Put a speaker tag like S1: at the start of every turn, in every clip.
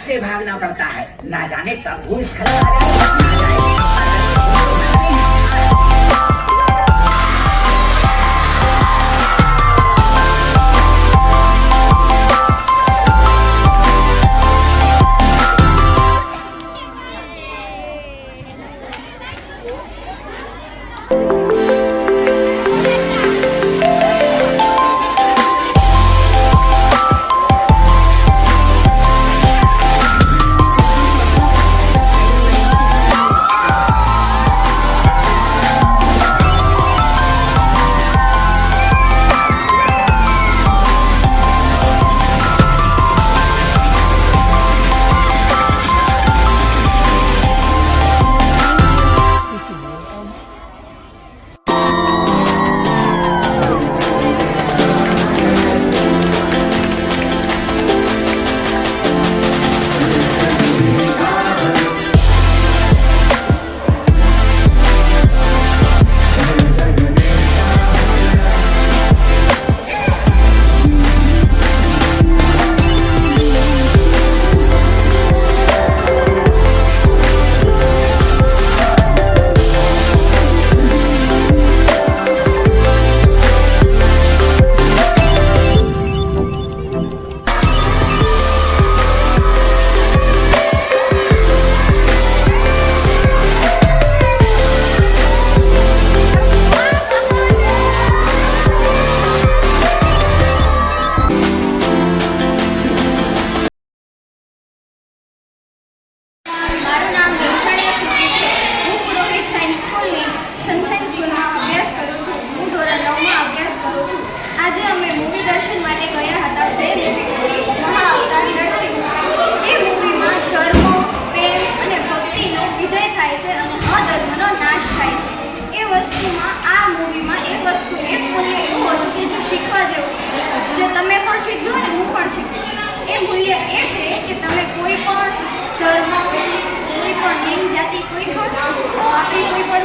S1: से भागना पड़ता है, ना जाने कब घूस खा जाए।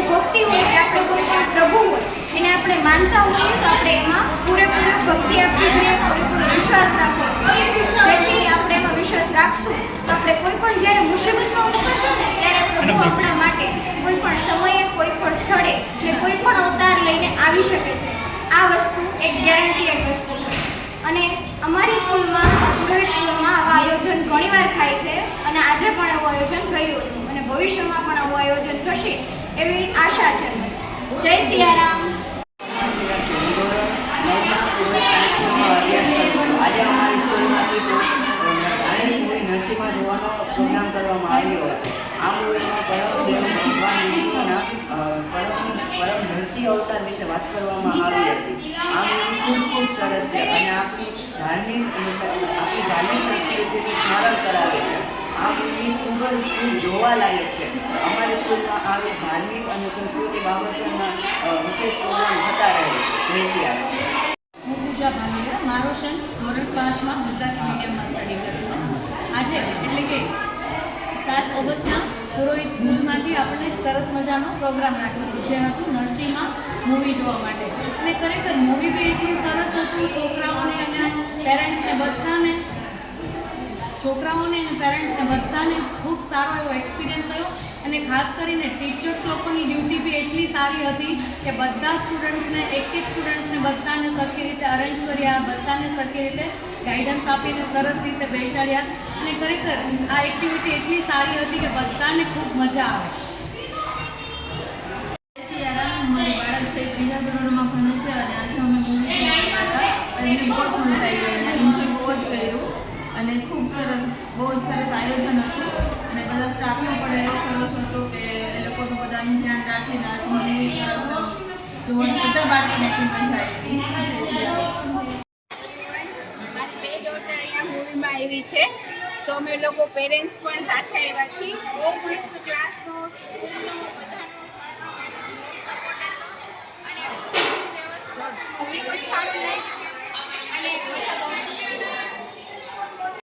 S2: ભક્તિ હોય કે આપણે કોઈ પણ પ્રભુ હોય એને આપણે માનતા હોઈએ તો આપણે એમાં પૂરેપૂરી ભક્તિ આપવી જોઈએ, પૂરેપૂરો વિશ્વાસ રાખવો જોઈએ। જેથી આપણે એમાં વિશ્વાસ રાખશું તો આપણે કોઈ પણ જ્યારે મુસીબતમાં મુકાશું ને ત્યારે પ્રભુ આપણા માટે કોઈ પણ સમયે કોઈ પણ સ્થળે કે કોઈ પણ અવતાર લઈને આવી શકે છે। આ વસ્તુ એક ગેરંટીડ વસ્તુ છે અને અમારી સ્કૂલમાં પુરોહિત સ્કૂલમાં આવા આયોજન ઘણીવાર થાય છે અને આજે પણ એવું આયોજન થયું હતું અને ભવિષ્યમાં પણ આવું આયોજન થશે એવી આશા છે। જય સિયારામ।
S3: આજે અમારી સ્કૂલમાંથી મૂવી નરસિંહમાં જોવાનો પ્રોગ્રામ કરવામાં આવ્યો હતો। આ મૂવીમાં પરમદેવ ભગવાન વિષ્ણુના પરમ નરસિંહ અવતાર વિશે વાત કરવામાં આવી હતી। આ મૂવી ખૂબ સરસ છે અને આપણી ધાર્મિક સંસ્કૃતિનું સ્મરણ કરાવે છે। આ મૂવી ખૂબ જોવાલાયક છે। અમારી સ્કૂલમાં આવી ધાર્મિક અને સંસ્કૃતિ બાબતોના વિશેષ પ્રોગ્રામ થતા રહે છે। જય સિયારામ।
S4: હું પૂજા ભાલિયા, મારો સન ધોરણ 5માં ગુજરાતી મીડિયમમાં સ્ટડી કરે છે। આજે એટલે કે 7 ઓગસ્ટના પુરોહિત સ્કૂલમાંથી આપણને સરસ મજાનો પ્રોગ્રામ રાખ્યો હતો જે હતું નરસિંહમાં મૂવી જોવા માટે અને ખરેખર મૂવી બી એટલું સરસ હતું। છોકરાઓને અને પેરેન્ટ્સને બધાને ખૂબ સારો એવો એક્સપિરિયન્સ થયો અને ખાસ કરીને ટીચર્સ લોકોની ડ્યુટી બી એટલી સારી હતી કે બધા સ્ટુડન્ટ્સને એક સ્ટુડન્ટ્સને બધાને સરખી રીતે અરેન્જ કર્યા, બધાને સરખી રીતે ગાઈડન્સ આપીને સરસ રીતે બેસાડ્યા અને ખરેખર આ એક્ટિવિટી એટલી સારી હતી કે બધાને ખૂબ મજા આવે।
S5: મારું બાળક છે બીજા ધોરણમાં ભણે છે અને આજે અમે મૂવી જોવા હતા અને બહુ જ મજા આવી ગઈ અને એન્જોય બહુ જ કર્યું અને ખૂબ સરસ બહુ જ સરસ આયોજન હતું અને બધા સ્ટાફનો પણ એવો સરસ હતો કે એ લોકોનું બધાનું ધ્યાન રાખીને આજે મૂવી સરસ જોવાની બધા બાળકોને એટલી મજા આવી।
S6: મારી બે ડોટર અહીંયા મૂવીમાં આવી છે તો અમે લોકો પેરેન્ટ્સ પણ સાથે આવ્યા છીએ। બહુ મસ્ત ક્લાસનો સ્કૂલનો બધા